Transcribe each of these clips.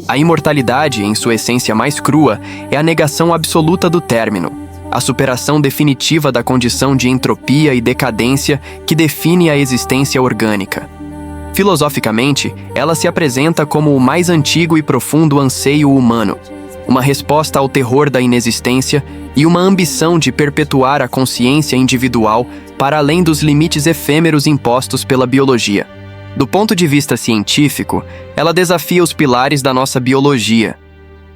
A imortalidade, em sua essência mais crua, é a negação absoluta do término, a superação definitiva da condição de entropia e decadência que define a existência orgânica. Filosoficamente, ela se apresenta como o mais antigo e profundo anseio humano, uma resposta ao terror da inexistência e uma ambição de perpetuar a consciência individual para além dos limites efêmeros impostos pela biologia. Do ponto de vista científico, ela desafia os pilares da nossa biologia: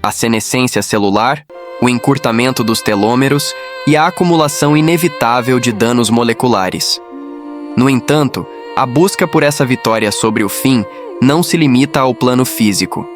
a senescência celular, o encurtamento dos telômeros e a acumulação inevitável de danos moleculares. No entanto, a busca por essa vitória sobre o fim não se limita ao plano físico.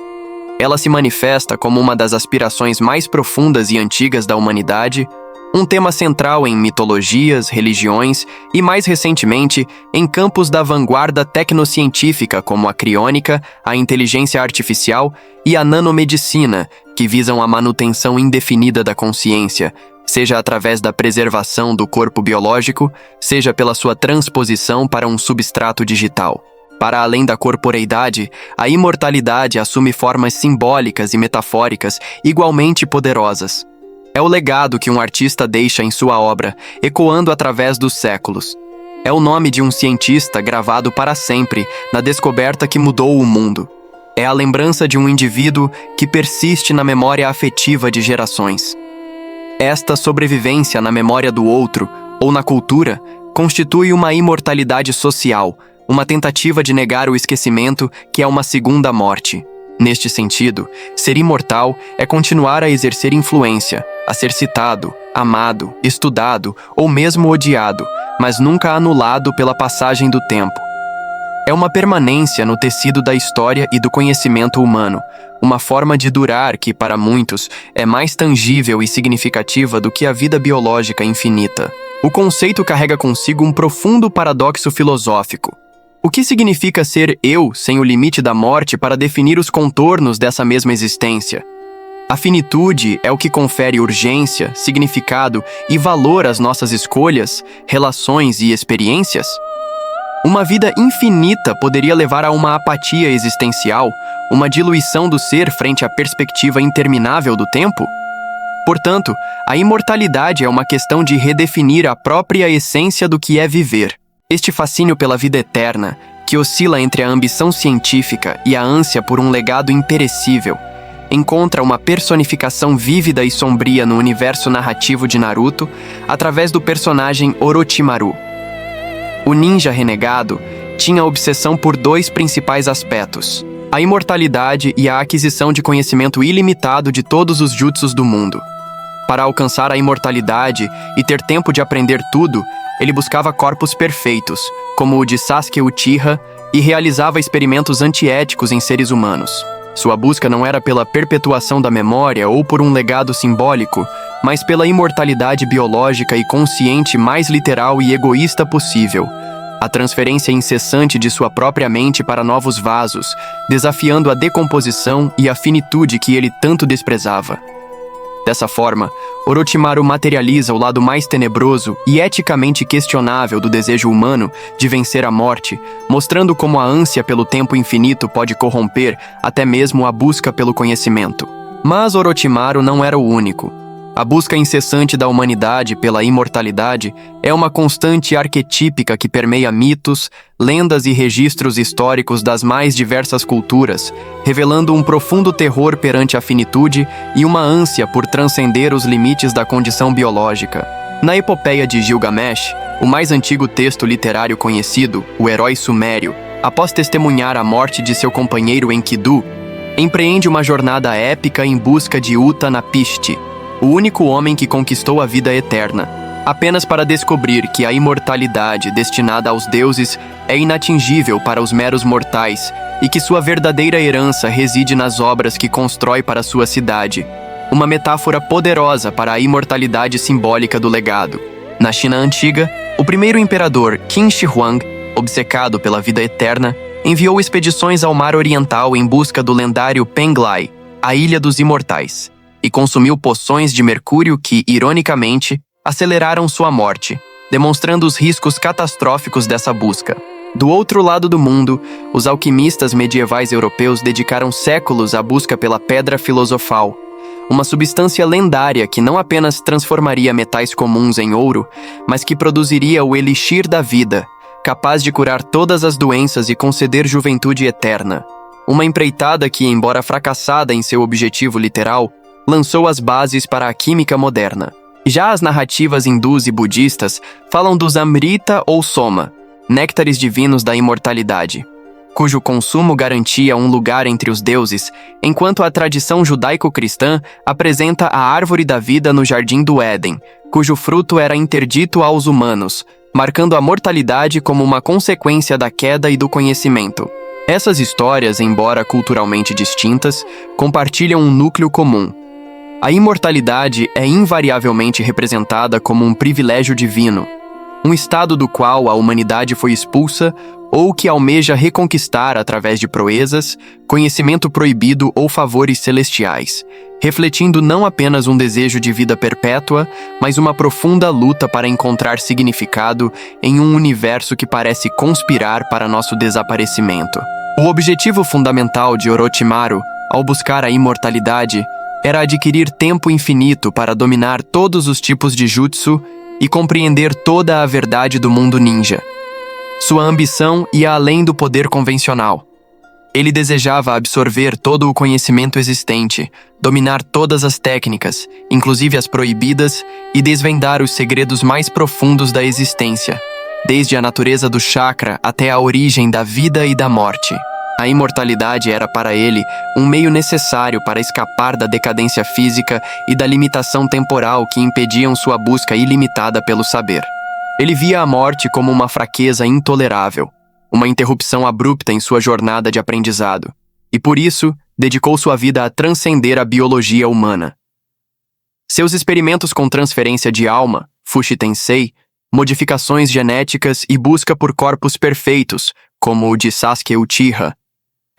Ela se manifesta como uma das aspirações mais profundas e antigas da humanidade, um tema central em mitologias, religiões e, mais recentemente, em campos da vanguarda tecnocientífica como a criônica, a inteligência artificial e a nanomedicina, que visam a manutenção indefinida da consciência, seja através da preservação do corpo biológico, seja pela sua transposição para um substrato digital. Para além da corporeidade, a imortalidade assume formas simbólicas e metafóricas igualmente poderosas. É o legado que um artista deixa em sua obra, ecoando através dos séculos. É o nome de um cientista gravado para sempre na descoberta que mudou o mundo. É a lembrança de um indivíduo que persiste na memória afetiva de gerações. Esta sobrevivência na memória do outro, ou na cultura, constitui uma imortalidade social, uma tentativa de negar o esquecimento que é uma segunda morte. Neste sentido, ser imortal é continuar a exercer influência, a ser citado, amado, estudado ou mesmo odiado, mas nunca anulado pela passagem do tempo. É uma permanência no tecido da história e do conhecimento humano, uma forma de durar que, para muitos, é mais tangível e significativa do que a vida biológica infinita. O conceito carrega consigo um profundo paradoxo filosófico. O que significa ser eu sem o limite da morte para definir os contornos dessa mesma existência? A finitude é o que confere urgência, significado e valor às nossas escolhas, relações e experiências? Uma vida infinita poderia levar a uma apatia existencial, uma diluição do ser frente à perspectiva interminável do tempo? Portanto, a imortalidade é uma questão de redefinir a própria essência do que é viver. Este fascínio pela vida eterna, que oscila entre a ambição científica e a ânsia por um legado imperecível, encontra uma personificação vívida e sombria no universo narrativo de Naruto através do personagem Orochimaru. O ninja renegado tinha obsessão por dois principais aspectos: a imortalidade e a aquisição de conhecimento ilimitado de todos os jutsus do mundo. Para alcançar a imortalidade e ter tempo de aprender tudo, ele buscava corpos perfeitos, como o de Sasuke Uchiha, e realizava experimentos antiéticos em seres humanos. Sua busca não era pela perpetuação da memória ou por um legado simbólico, mas pela imortalidade biológica e consciente mais literal e egoísta possível. A transferência incessante de sua própria mente para novos vasos, desafiando a decomposição e a finitude que ele tanto desprezava. Dessa forma, Orochimaru materializa o lado mais tenebroso e eticamente questionável do desejo humano de vencer a morte, mostrando como a ânsia pelo tempo infinito pode corromper até mesmo a busca pelo conhecimento. Mas Orochimaru não era o único. A busca incessante da humanidade pela imortalidade é uma constante arquetípica que permeia mitos, lendas e registros históricos das mais diversas culturas, revelando um profundo terror perante a finitude e uma ânsia por transcender os limites da condição biológica. Na epopeia de Gilgamesh, o mais antigo texto literário conhecido, o herói sumério, após testemunhar a morte de seu companheiro Enkidu, empreende uma jornada épica em busca de Utanapishti, o único homem que conquistou a vida eterna, apenas para descobrir que a imortalidade destinada aos deuses é inatingível para os meros mortais e que sua verdadeira herança reside nas obras que constrói para sua cidade, uma metáfora poderosa para a imortalidade simbólica do legado. Na China antiga, o primeiro imperador Qin Shi Huang, obcecado pela vida eterna, enviou expedições ao Mar Oriental em busca do lendário Penglai, a Ilha dos Imortais, e consumiu poções de mercúrio que, ironicamente, aceleraram sua morte, demonstrando os riscos catastróficos dessa busca. Do outro lado do mundo, os alquimistas medievais europeus dedicaram séculos à busca pela pedra filosofal, uma substância lendária que não apenas transformaria metais comuns em ouro, mas que produziria o elixir da vida, capaz de curar todas as doenças e conceder juventude eterna. Uma empreitada que, embora fracassada em seu objetivo literal, lançou as bases para a química moderna. Já as narrativas hindus e budistas falam dos Amrita ou Soma, néctares divinos da imortalidade, cujo consumo garantia um lugar entre os deuses, enquanto a tradição judaico-cristã apresenta a árvore da vida no Jardim do Éden, cujo fruto era interdito aos humanos, marcando a mortalidade como uma consequência da queda e do conhecimento. Essas histórias, embora culturalmente distintas, compartilham um núcleo comum. A imortalidade é invariavelmente representada como um privilégio divino, um estado do qual a humanidade foi expulsa ou que almeja reconquistar através de proezas, conhecimento proibido ou favores celestiais, refletindo não apenas um desejo de vida perpétua, mas uma profunda luta para encontrar significado em um universo que parece conspirar para nosso desaparecimento. O objetivo fundamental de Orochimaru, ao buscar a imortalidade, era adquirir tempo infinito para dominar todos os tipos de jutsu e compreender toda a verdade do mundo ninja. Sua ambição ia além do poder convencional. Ele desejava absorver todo o conhecimento existente, dominar todas as técnicas, inclusive as proibidas, e desvendar os segredos mais profundos da existência, desde a natureza do chakra até a origem da vida e da morte. A imortalidade era para ele um meio necessário para escapar da decadência física e da limitação temporal que impediam sua busca ilimitada pelo saber. Ele via a morte como uma fraqueza intolerável, uma interrupção abrupta em sua jornada de aprendizado, e por isso dedicou sua vida a transcender a biologia humana. Seus experimentos com transferência de alma, Fushi Tensei, modificações genéticas e busca por corpos perfeitos, como o de Sasuke Uchiha,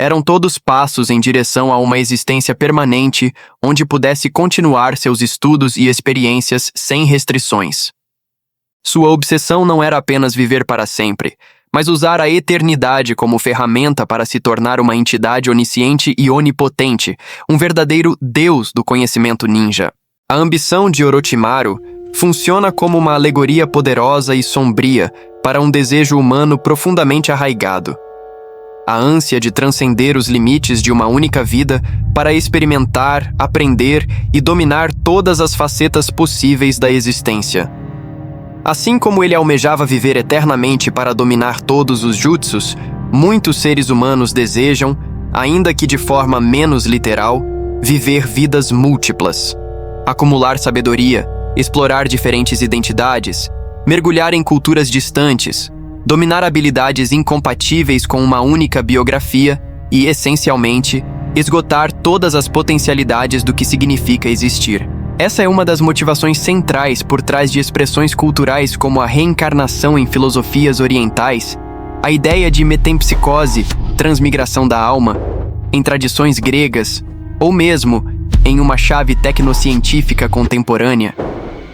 eram todos passos em direção a uma existência permanente onde pudesse continuar seus estudos e experiências sem restrições. Sua obsessão não era apenas viver para sempre, mas usar a eternidade como ferramenta para se tornar uma entidade onisciente e onipotente, um verdadeiro deus do conhecimento ninja. A ambição de Orochimaru funciona como uma alegoria poderosa e sombria para um desejo humano profundamente arraigado. A ânsia de transcender os limites de uma única vida para experimentar, aprender e dominar todas as facetas possíveis da existência. Assim como ele almejava viver eternamente para dominar todos os jutsus, muitos seres humanos desejam, ainda que de forma menos literal, viver vidas múltiplas. Acumular sabedoria, explorar diferentes identidades, mergulhar em culturas distantes, dominar habilidades incompatíveis com uma única biografia e, essencialmente, esgotar todas as potencialidades do que significa existir. Essa é uma das motivações centrais por trás de expressões culturais como a reencarnação em filosofias orientais, a ideia de metempsicose, transmigração da alma, em tradições gregas, ou mesmo em uma chave tecnocientífica contemporânea.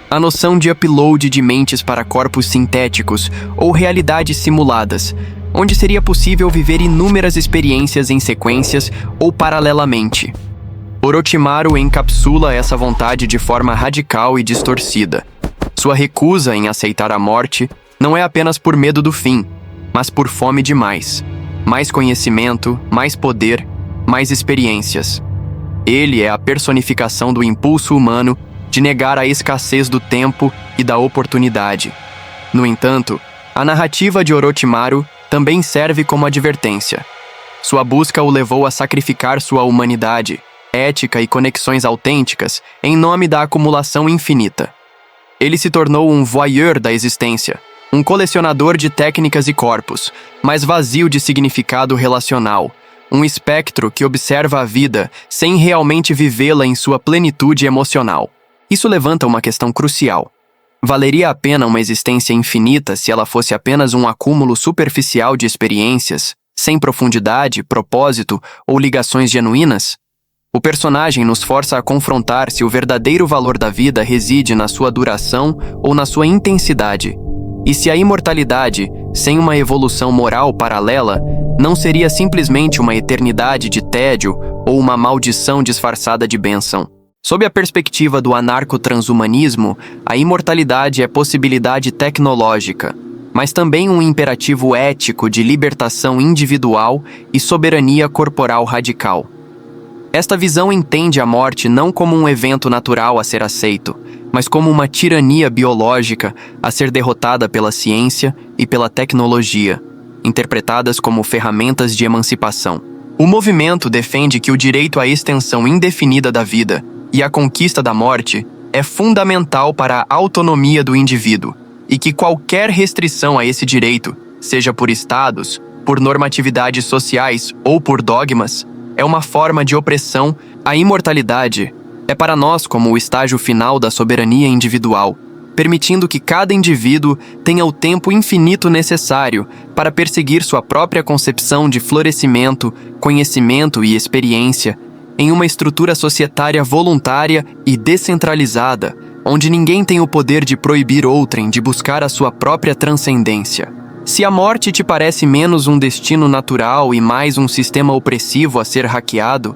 A noção de upload de mentes para corpos sintéticos ou realidades simuladas, onde seria possível viver inúmeras experiências em sequências ou paralelamente. Orochimaru encapsula essa vontade de forma radical e distorcida. Sua recusa em aceitar a morte não é apenas por medo do fim, mas por fome de mais. Mais conhecimento, mais poder, mais experiências. Ele é a personificação do impulso humano de negar a escassez do tempo e da oportunidade. No entanto, a narrativa de Orochimaru também serve como advertência. Sua busca o levou a sacrificar sua humanidade, ética e conexões autênticas em nome da acumulação infinita. Ele se tornou um voyeur da existência, um colecionador de técnicas e corpos, mas vazio de significado relacional, um espectro que observa a vida sem realmente vivê-la em sua plenitude emocional. Isso levanta uma questão crucial. Valeria a pena uma existência infinita se ela fosse apenas um acúmulo superficial de experiências, sem profundidade, propósito ou ligações genuínas? O personagem nos força a confrontar se o verdadeiro valor da vida reside na sua duração ou na sua intensidade, e se a imortalidade, sem uma evolução moral paralela, não seria simplesmente uma eternidade de tédio ou uma maldição disfarçada de bênção. Sob a perspectiva do anarco-transhumanismo, a imortalidade é possibilidade tecnológica, mas também um imperativo ético de libertação individual e soberania corporal radical. Esta visão entende a morte não como um evento natural a ser aceito, mas como uma tirania biológica a ser derrotada pela ciência e pela tecnologia, interpretadas como ferramentas de emancipação. O movimento defende que o direito à extensão indefinida da vida e a conquista da morte é fundamental para a autonomia do indivíduo e que qualquer restrição a esse direito, seja por estados, por normatividades sociais ou por dogmas, é uma forma de opressão. A imortalidade é para nós como o estágio final da soberania individual, permitindo que cada indivíduo tenha o tempo infinito necessário para perseguir sua própria concepção de florescimento, conhecimento e experiência, em uma estrutura societária voluntária e descentralizada, onde ninguém tem o poder de proibir outrem de buscar a sua própria transcendência. Se a morte te parece menos um destino natural e mais um sistema opressivo a ser hackeado,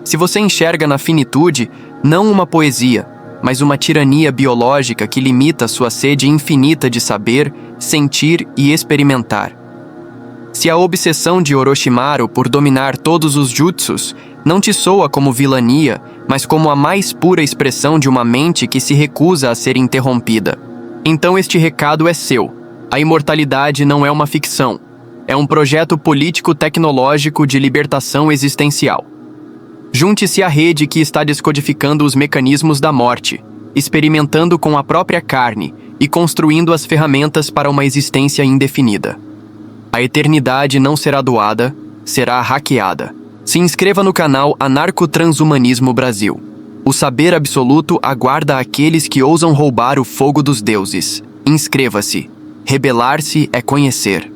se você enxerga na finitude não uma poesia, mas uma tirania biológica que limita sua sede infinita de saber, sentir e experimentar. Se a obsessão de Orochimaru por dominar todos os jutsus não te soa como vilania, mas como a mais pura expressão de uma mente que se recusa a ser interrompida, então este recado é seu. A imortalidade não é uma ficção, é um projeto político-tecnológico de libertação existencial. Junte-se à rede que está descodificando os mecanismos da morte, experimentando com a própria carne e construindo as ferramentas para uma existência indefinida. A eternidade não será doada, será hackeada. Se inscreva no canal Anarco-Transhumanismo Brasil. O saber absoluto aguarda aqueles que ousam roubar o fogo dos deuses. Inscreva-se. Rebelar-se é conhecer.